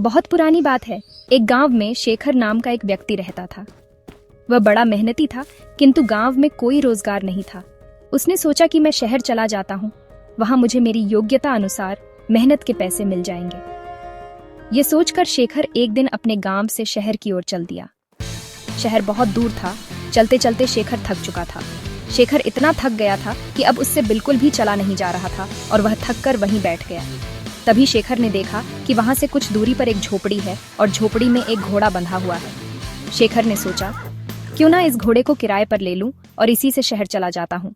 बहुत पुरानी बात है। एक गांव में शेखर नाम का एक व्यक्ति रहता था। वह बड़ा मेहनती था, किंतु गांव में कोई रोजगार नहीं था। उसने सोचा कि मैं शहर चला जाता हूँ, वहां मुझे मेरी योग्यता अनुसार मेहनत के पैसे मिल जाएंगे। ये सोचकर शेखर एक दिन अपने गांव से शहर की ओर चल दिया। शहर बहुत दूर था। चलते चलते शेखर थक चुका था। शेखर इतना थक गया था कि अब उससे बिल्कुल भी चला नहीं जा रहा था और वह थक कर वहीं बैठ गया। तभी शेखर ने देखा कि वहां से कुछ दूरी पर एक झोपड़ी है और झोपड़ी में एक घोड़ा बंधा हुआ है। शेखर ने सोचा, क्यों ना इस घोड़े को किराए पर ले लूं और इसी से शहर चला जाता हूं।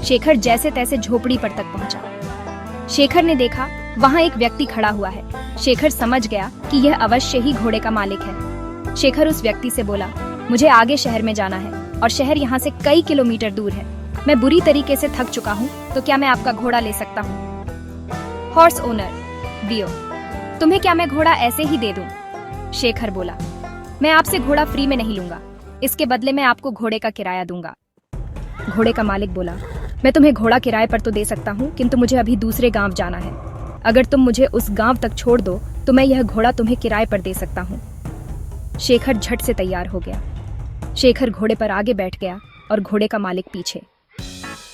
शेखर जैसे तैसे झोपड़ी पर तक पहुंचा। शेखर ने देखा वहां एक व्यक्ति खड़ा हुआ है। शेखर समझ गया कि यह अवश्य ही घोड़े का मालिक है। शेखर उस व्यक्ति से बोला, मुझे आगे शहर में जाना है और शहर यहाँ से कई किलोमीटर दूर है। मैं बुरी तरीके से थक चुका हूँ, तो क्या मैं आपका घोड़ा ले सकता हूँ? हॉर्स ओनर, बियो, तुम्हें क्या मैं घोड़ा ऐसे ही दे दूं? शेखर बोला, मैं आपसे घोड़ा फ्री में नहीं लूंगा, इसके बदले मैं आपको घोड़े का किराया दूंगा। घोड़े का मालिक बोला, मैं तुम्हें घोड़ा किराए पर तो दे सकता हूँ, किंतु मुझे अभी दूसरे गांव जाना है। अगर तुम मुझे उस गांव तक छोड़ दो तो मैं यह घोड़ा तुम्हें किराए पर दे सकता हूँ। शेखर झट से तैयार हो गया। शेखर घोड़े पर आगे बैठ गया और घोड़े का मालिक पीछे।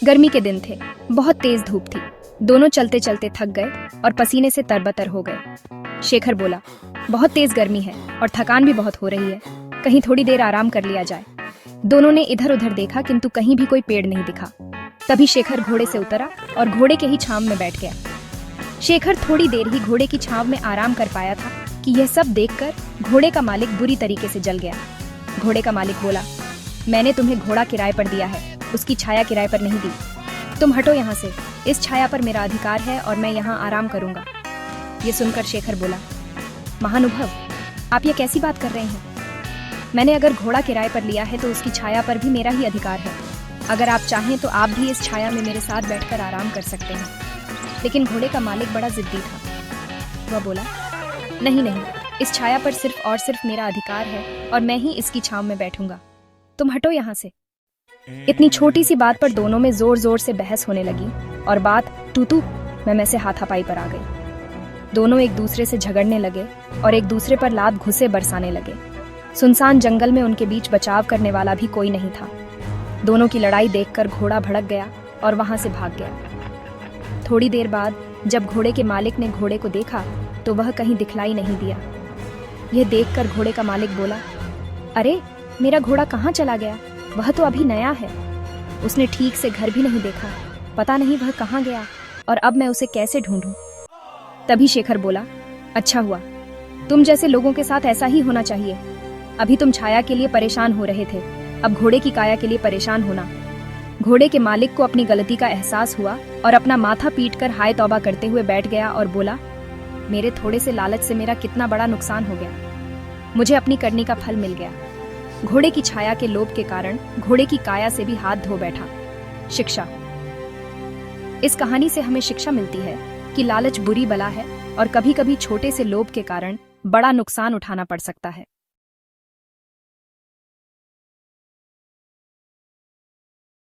गर्मी के दिन थे, बहुत तेज धूप थी। दोनों चलते चलते थक गए और पसीने से तरबतर हो गए। शेखर बोला, बहुत तेज गर्मी है और थकान भी बहुत हो रही है, कहीं थोड़ी देर आराम कर लिया जाए। दोनों ने इधर उधर देखा, किंतु कहीं भी कोई पेड़ नहीं दिखा। तभी शेखर घोड़े से उतरा और घोड़े के ही छांव में बैठ गया। शेखर थोड़ी देर ही घोड़े की छांव में आराम कर पाया था कि यह सब देखकर घोड़े का मालिक बुरी तरीके से जल गया। घोड़े का मालिक बोला, मैंने तुम्हें घोड़ा किराए पर दिया है, उसकी छाया किराए पर नहीं दी। तुम हटो यहाँ से, इस छाया पर मेरा अधिकार है और मैं यहाँ आराम करूंगा। ये सुनकर शेखर बोला, महानुभाव, आप ये कैसी बात कर रहे हैं? मैंने अगर घोड़ा किराए पर लिया है तो उसकी छाया पर भी मेरा ही अधिकार है। अगर आप चाहें तो आप भी इस छाया में मेरे साथ बैठकर आराम कर सकते हैं। लेकिन घोड़े का मालिक बड़ा जिद्दी था। वह बोला, नहीं नहीं, इस छाया पर सिर्फ और सिर्फ मेरा अधिकार है और मैं ही इसकी छांव में बैठूंगा। तुम हटो यहाँ से। इतनी छोटी सी बात पर दोनों में जोर जोर से बहस होने लगी और बात तू मैं से हाथापाई पर आ गई। दोनों एक दूसरे से झगड़ने लगे और एक दूसरे पर लात घुसे बरसाने लगे। सुनसान जंगल में उनके बीच बचाव करने वाला भी कोई नहीं था। दोनों की लड़ाई देखकर घोड़ा भड़क गया और वहां से भाग गया। थोड़ी देर बाद जब घोड़े के मालिक ने घोड़े को देखा तो वह कहीं दिखलाई नहीं दिया। यह देखकर घोड़े का मालिक बोला, अरे मेरा घोड़ा कहाँ चला गया? वह तो अभी नया है। उसने ठीक से घर भी नहीं देखा, पता नहीं वह कहाँ गया और अब मैं उसे कैसे ढूंढूं? तभी शेखर बोला, अच्छा हुआ, तुम जैसे लोगों के साथ ऐसा ही होना चाहिए। अभी तुम छाया के लिए परेशान हो रहे थे, अब घोड़े की काया के लिए परेशान होना। घोड़े के मालिक को अपनी गलती का एहसास हुआ और अपना माथा पीटकर हाय तौबा करते हुए बैठ गया और बोला, मेरे थोड़े से लालच से मेरा कितना बड़ा नुकसान हो गया। मुझे अपनी करनी का फल मिल गया। घोड़े की छाया के लोभ के कारण घोड़े की काया से भी हाथ धो बैठा। शिक्षा। इस कहानी से हमें शिक्षा मिलती है कि लालच बुरी बला है और कभी कभी छोटे से लोभ के कारण बड़ा नुकसान उठाना पड़ सकता है।